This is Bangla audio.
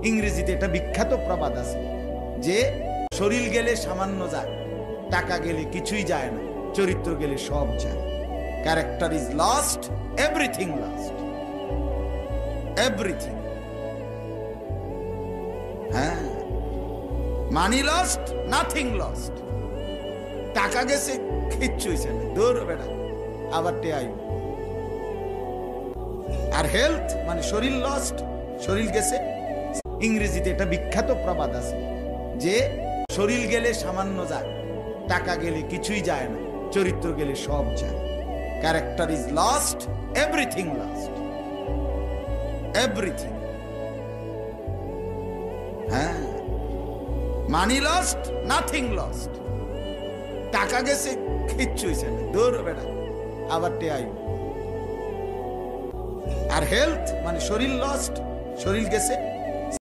ইংরেজিতে এটা বিখ্যাত প্রবাদ আছে যে শরীর গেলে সামান্য যায়, টাকা গেলে কিছুই যায় না, চরিত্র গেলে সব যায়। Character is lost, everything lost, everything. হ্যাঁ, মানি লস্ট, নাথিং লস্ট। টাকা গেছে, কিচ্ছু হইছে না, দৌড় বেড়া আবার টেয়াই। আর হেলথ মানে শরীর লস্ট, শরীর গেছে। ইংরেজিতে এটা বিখ্যাত প্রবাদ আছে যে শরীর গেলে সামান্য যায়, টাকা গেলে কিছুই যায় না, চরিত্র গেলে সব যায়। Character is lost, everything lost, everything. হ্যাঁ, মানি লস্ট, নাথিং লস্ট। টাকা গেছে, কিচ্ছু হইছে না, দৌড় বেড়া আবার টেয়াই। আর হেলথ মানে শরীর লস্ট, শরীর গেছে।